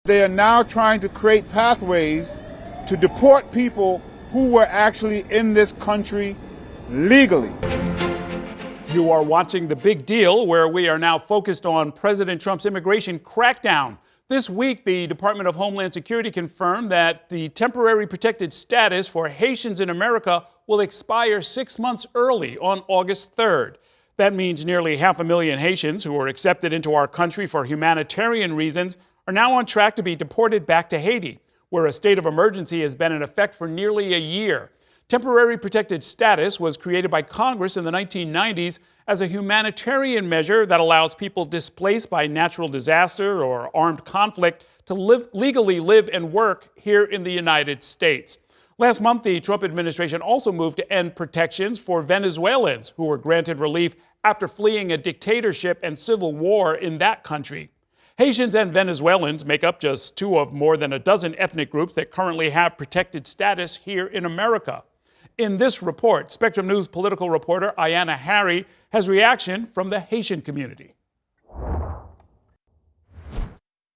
They are now trying to create pathways to deport people who were actually in this country legally. You are watching The Big Deal, where we are now focused on President Trump's immigration crackdown. This week, the Department of Homeland Security confirmed that the temporary protected status for Haitians in America will expire 6 months early on August 3rd. That means nearly 500,000 Haitians who were accepted into our country for humanitarian reasons are now on track to be deported back to Haiti, where a state of emergency has been in effect for nearly a year. Temporary protected status was created by Congress in the 1990s as a humanitarian measure that allows people displaced by natural disaster or armed conflict to legally live and work here in the United States. Last month, the Trump administration also moved to end protections for Venezuelans who were granted relief after fleeing a dictatorship and civil war in that country. Haitians and Venezuelans make up just two of more than a dozen ethnic groups that currently have protected status here in America. In this report, Spectrum News political reporter Vania André has reaction from the Haitian community.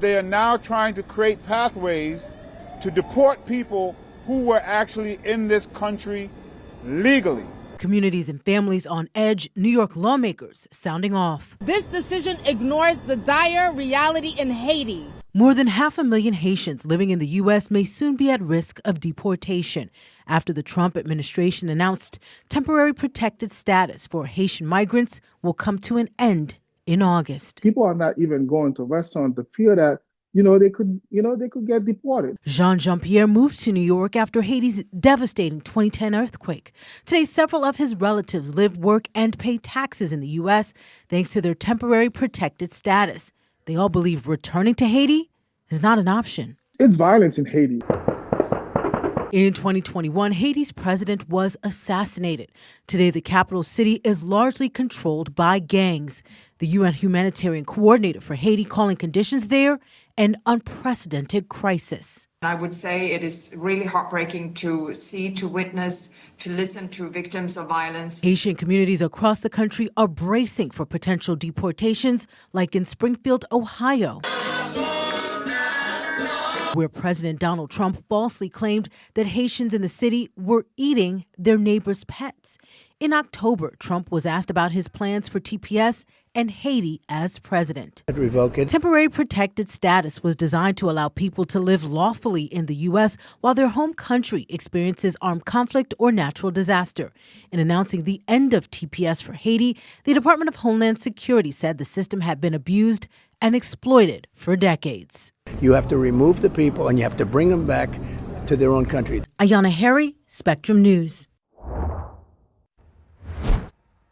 They are now trying to create pathways to deport people who were actually in this country legally. Communities and families on edge, New York lawmakers sounding off. This decision ignores the dire reality in Haiti. More than 500,000 Haitians living in the U.S. may soon be at risk of deportation after the Trump administration announced temporary protected status for Haitian migrants will come to an end in August. People are not even going to restaurants to fear that they could get deported. Jean-Pierre moved to New York after Haiti's devastating 2010 earthquake. Today, several of his relatives live, work, and pay taxes in the U.S. thanks to their temporary protected status. They all believe returning to Haiti is not an option. It's violence in Haiti. In 2021, Haiti's president was assassinated. Today, the capital city is largely controlled by gangs. The UN Humanitarian Coordinator for Haiti calling conditions there an unprecedented crisis. I would say it is really heartbreaking to see, to witness, to listen to victims of violence. Haitian communities across the country are bracing for potential deportations, like in Springfield, Ohio, where President Donald Trump falsely claimed that Haitians in the city were eating their neighbors' pets. In October, Trump was asked about his plans for TPS and Haiti as president. Revoke it. Temporary protected status was designed to allow people to live lawfully in the U.S. while their home country experiences armed conflict or natural disaster. In announcing the end of TPS for Haiti, the Department of Homeland Security said the system had been abused and exploited for decades. You have to remove the people and you have to bring them back to their own country. Vania André, Spectrum News.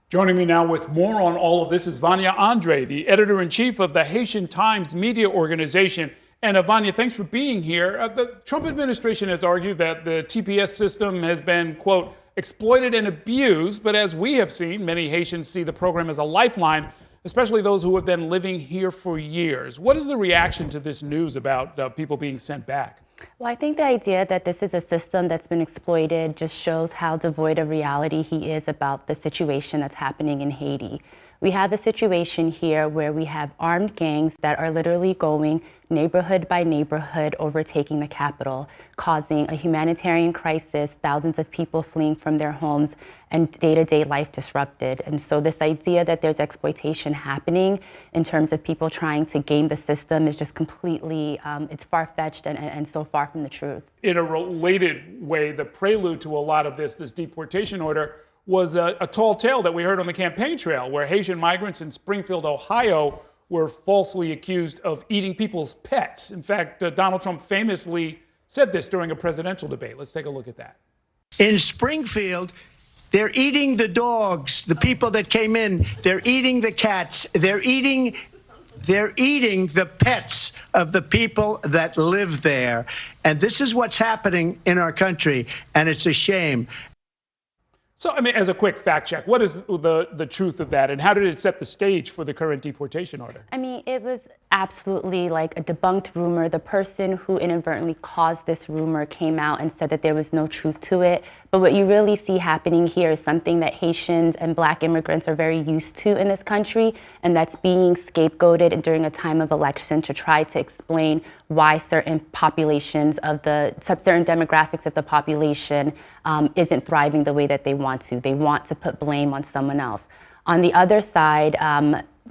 Joining me now with more on all of this is Vania André, the editor-in-chief of the Haitian Times media organization. And Vania, thanks for being here. The Trump administration has argued that the TPS system has been, quote, exploited and abused. But as we have seen, many Haitians see the program as a lifeline, especially those who have been living here for years. What is the reaction to this news about people being sent back? Well, I think the idea that this is a system that's been exploited just shows how devoid of reality he is about the situation that's happening in Haiti. We have a situation here where we have armed gangs that are literally going neighborhood by neighborhood, overtaking the capital, causing a humanitarian crisis, thousands of people fleeing from their homes, and day-to-day life disrupted. And so this idea that there's exploitation happening in terms of people trying to game the system is just completely, it's far-fetched and so far from the truth. In a related way, the prelude to a lot of this deportation order was a tall tale that we heard on the campaign trail, where Haitian migrants in Springfield, Ohio, were falsely accused of eating people's pets. In fact, Donald Trump famously said this during a presidential debate. Let's take a look at that. In Springfield, they're eating the dogs, the people that came in. They're eating the cats. They're eating the pets of the people that live there. And this is what's happening in our country, and it's a shame. So, I mean, as a quick fact check, what is the truth of that, and how did it set the stage for the current deportation order? I mean, it was absolutely like a debunked rumor. The person who inadvertently caused this rumor came out and said that there was no truth to it. But what you really see happening here is something that Haitians and Black immigrants are very used to in this country, and that's being scapegoated during a time of election to try to explain why certain populations of certain demographics of the population isn't thriving the way that they want to. They want to put blame on someone else. On the other side,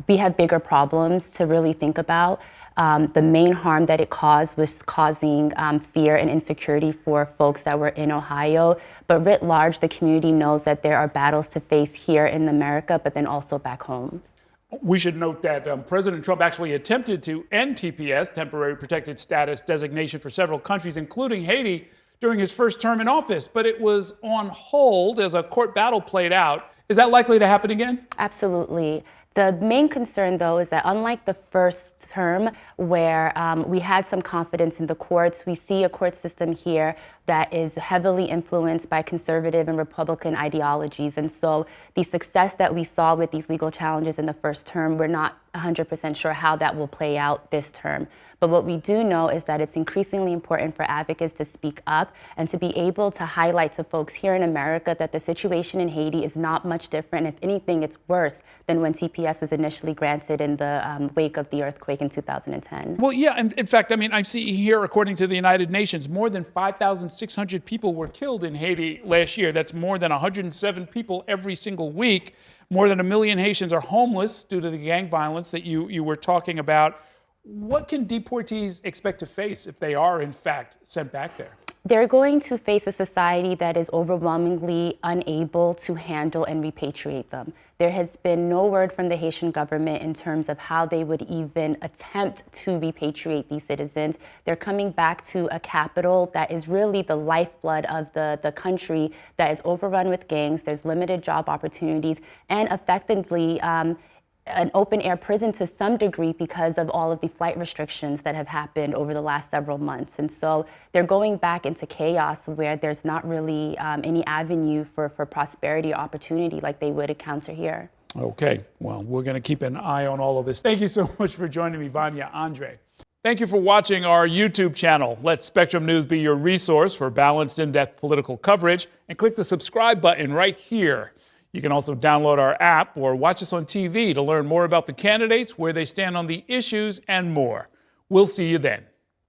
we have bigger problems to really think about. The main harm that it caused was causing fear and insecurity for folks that were in Ohio. But writ large, the community knows that there are battles to face here in America, but then also back home. We should note that President Trump actually attempted to end TPS, temporary protected status designation, for several countries, including Haiti, during his first term in office. But it was on hold as a court battle played out. Is that likely to happen again? Absolutely. The main concern, though, is that unlike the first term, where we had some confidence in the courts, we see a court system here that is heavily influenced by conservative and Republican ideologies. And so the success that we saw with these legal challenges in the first term, we're not 100% sure how that will play out this term. But what we do know is that it's increasingly important for advocates to speak up and to be able to highlight to folks here in America that the situation in Haiti is not much different. If anything, it's worse than when TPS was initially granted in the wake of the earthquake in 2010. Well, yeah, and in fact, I mean, I see here, according to the United Nations, more than 5,600 people were killed in Haiti last year. That's more than 107 people every single week. More than 1 million Haitians are homeless due to the gang violence that you were talking about. What can deportees expect to face if they are, in fact, sent back there? They're going to face a society that is overwhelmingly unable to handle and repatriate them. There has been no word from the Haitian government in terms of how they would even attempt to repatriate these citizens. They're coming back to a capital that is really the lifeblood of the country, that is overrun with gangs. There's limited job opportunities, and effectively an open-air prison to some degree because of all of the flight restrictions that have happened over the last several months. And so they're going back into chaos where there's not really any avenue for prosperity or opportunity like they would encounter here. Okay, well, we're going to keep an eye on all of this. Thank you so much for joining me, Vania André. Thank you for watching our YouTube channel. Let Spectrum News be your resource for balanced, in-depth political coverage, and click the subscribe button right here. You can also download our app or watch us on TV to learn more about the candidates, where they stand on the issues, and more. We'll see you then.